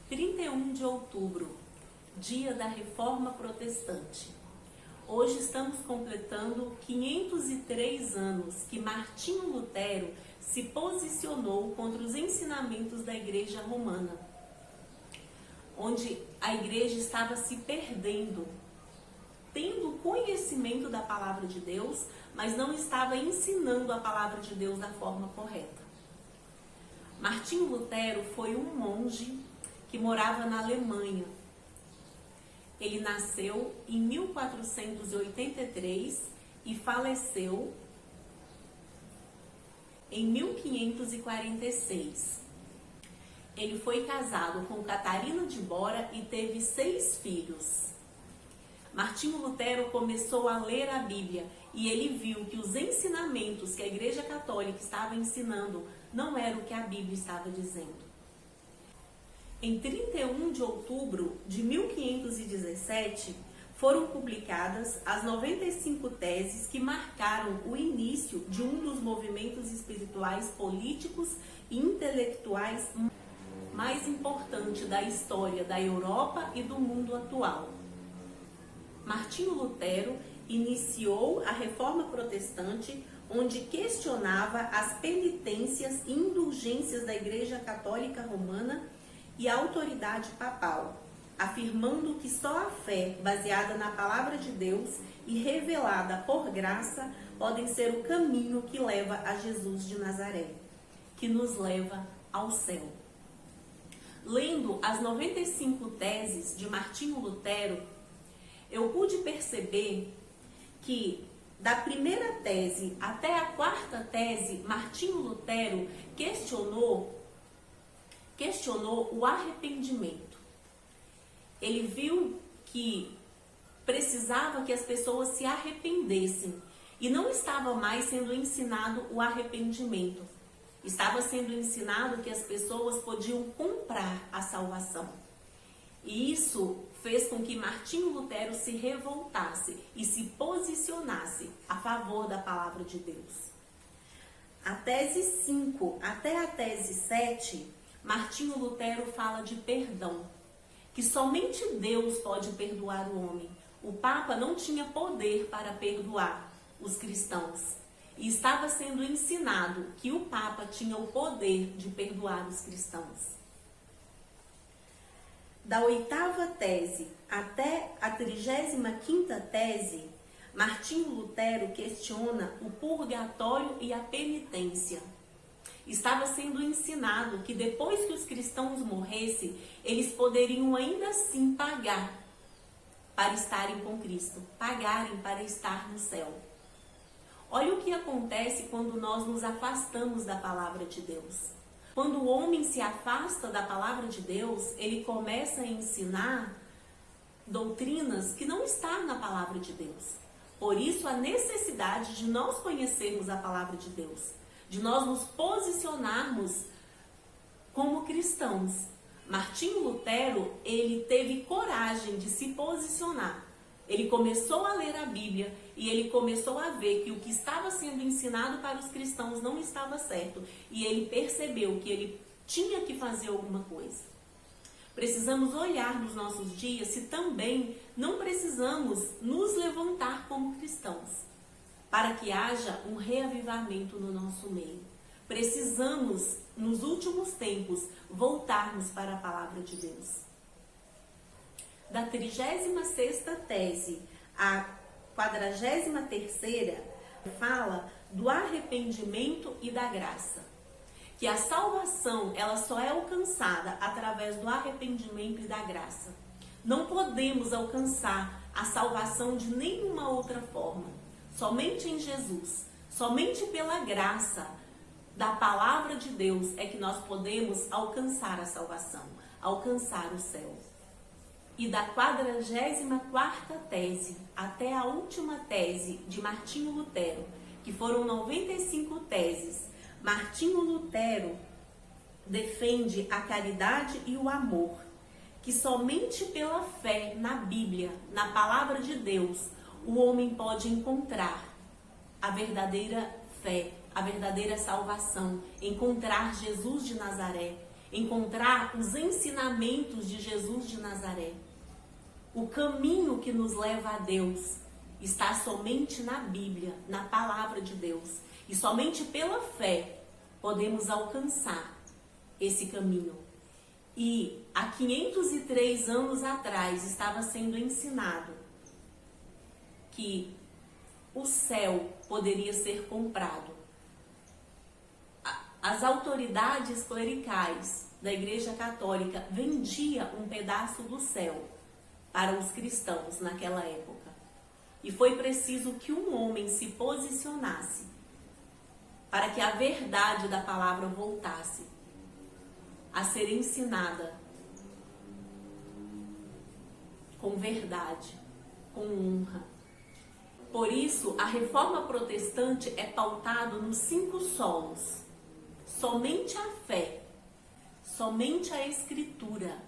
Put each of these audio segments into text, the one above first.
31 de outubro, dia da Reforma Protestante. Hoje estamos completando 503 anos que Martinho Lutero se posicionou contra os ensinamentos da Igreja Romana, onde a Igreja estava se perdendo, tendo conhecimento da Palavra de Deus, mas não estava ensinando a Palavra de Deus da forma correta. Martinho Lutero foi um monge que morava na Alemanha. Ele nasceu em 1483 e faleceu em 1546. Ele foi casado com Catarina de Bora e teve 6 filhos. Martinho Lutero começou a ler a Bíblia e ele viu que os ensinamentos que a Igreja Católica estava ensinando não era o que a Bíblia estava dizendo. Em 31 de outubro de 1517, foram publicadas as 95 teses que marcaram o início de um dos movimentos espirituais, políticos e intelectuais mais importante da história da Europa e do mundo atual. Martinho Lutero iniciou a Reforma Protestante, onde questionava as penitências e indulgências da Igreja Católica Romana e a autoridade papal, afirmando que só a fé baseada na Palavra de Deus e revelada por graça podem ser o caminho que leva a Jesus de Nazaré, que nos leva ao céu. Lendo as 95 teses de Martinho Lutero, eu pude perceber que da primeira tese até a quarta tese, Martinho Lutero questionou o arrependimento. Ele viu que precisava que as pessoas se arrependessem e não estava mais sendo ensinado o arrependimento. Estava sendo ensinado que as pessoas podiam comprar a salvação. E isso fez com que Martinho Lutero se revoltasse e se posicionasse a favor da palavra de Deus. A tese 5 até a tese 7, Martinho Lutero fala de perdão, que somente Deus pode perdoar o homem. O Papa não tinha poder para perdoar os cristãos. E estava sendo ensinado que o Papa tinha o poder de perdoar os cristãos. Da 8ª tese até a 35ª tese, Martinho Lutero questiona o purgatório e a penitência. Estava sendo ensinado que depois que os cristãos morressem, eles poderiam ainda assim pagar para estarem com Cristo, pagarem para estar no céu. Olha o que acontece quando nós nos afastamos da palavra de Deus. Quando o homem se afasta da palavra de Deus, ele começa a ensinar doutrinas que não estão na palavra de Deus. Por isso, a necessidade de nós conhecermos a palavra de Deus, de nós nos posicionarmos como cristãos. Martinho Lutero, ele teve coragem de se posicionar. Ele começou a ler a Bíblia e ele começou a ver que o que estava sendo ensinado para os cristãos não estava certo. E ele percebeu que ele tinha que fazer alguma coisa. Precisamos olhar nos nossos dias se também não precisamos nos levantar como cristãos, para que haja um reavivamento no nosso meio. Precisamos, nos últimos tempos, voltarmos para a palavra de Deus. Da 36ª tese à 43ª, fala do arrependimento e da graça. Que a salvação, ela só é alcançada através do arrependimento e da graça. Não podemos alcançar a salvação de nenhuma outra forma. Somente em Jesus, somente pela graça da palavra de Deus é que nós podemos alcançar a salvação, alcançar o céu. E da 44ª tese até a última tese de Martinho Lutero, que foram 95 teses, Martinho Lutero defende a caridade e o amor, que somente pela fé na Bíblia, na palavra de Deus, o homem pode encontrar a verdadeira fé, a verdadeira salvação, encontrar Jesus de Nazaré, encontrar os ensinamentos de Jesus de Nazaré. O caminho que nos leva a Deus está somente na Bíblia, na palavra de Deus. E somente pela fé podemos alcançar esse caminho. E há 503 anos atrás estava sendo ensinado que o céu poderia ser comprado. As autoridades clericais da Igreja Católica vendiam um pedaço do céu para os cristãos naquela época. E foi preciso que um homem se posicionasse para que a verdade da palavra voltasse a ser ensinada com verdade, com honra. Por isso, a reforma protestante é pautada nos 5 solos. Somente a fé, somente a Escritura,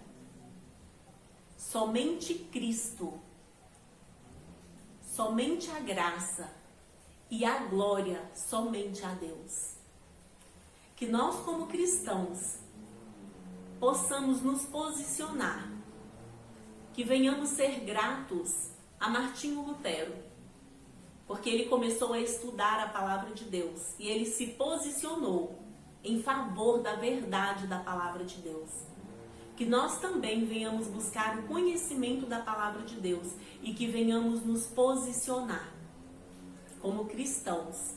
somente Cristo, somente a graça e a glória somente a Deus. Que nós, como cristãos, possamos nos posicionar, que venhamos ser gratos a Martinho Lutero, porque ele começou a estudar a palavra de Deus e ele se posicionou em favor da verdade da palavra de Deus. Que nós também venhamos buscar o conhecimento da palavra de Deus e que venhamos nos posicionar como cristãos.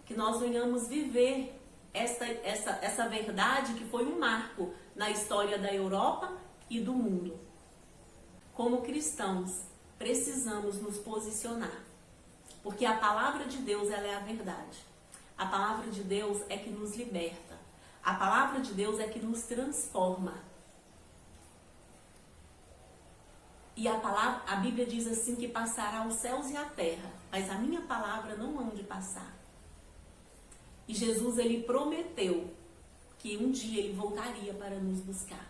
Que nós venhamos viver essa verdade que foi um marco na história da Europa e do mundo. Como cristãos, precisamos nos posicionar, porque a palavra de Deus, ela é a verdade. A palavra de Deus é que nos liberta. A palavra de Deus é que nos transforma. E a Bíblia diz assim que passará os céus e a terra, mas a minha palavra não hão de passar. E Jesus, ele prometeu que um dia ele voltaria para nos buscar.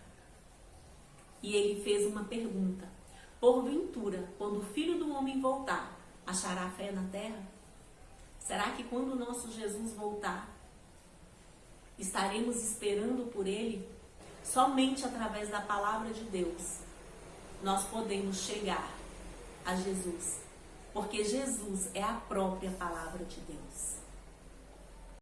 E ele fez uma pergunta: porventura, quando o Filho do Homem voltar, achará fé na terra? Será que quando o nosso Jesus voltar, estaremos esperando por ele? Somente através da palavra de Deus nós podemos chegar a Jesus, porque Jesus é a própria palavra de Deus.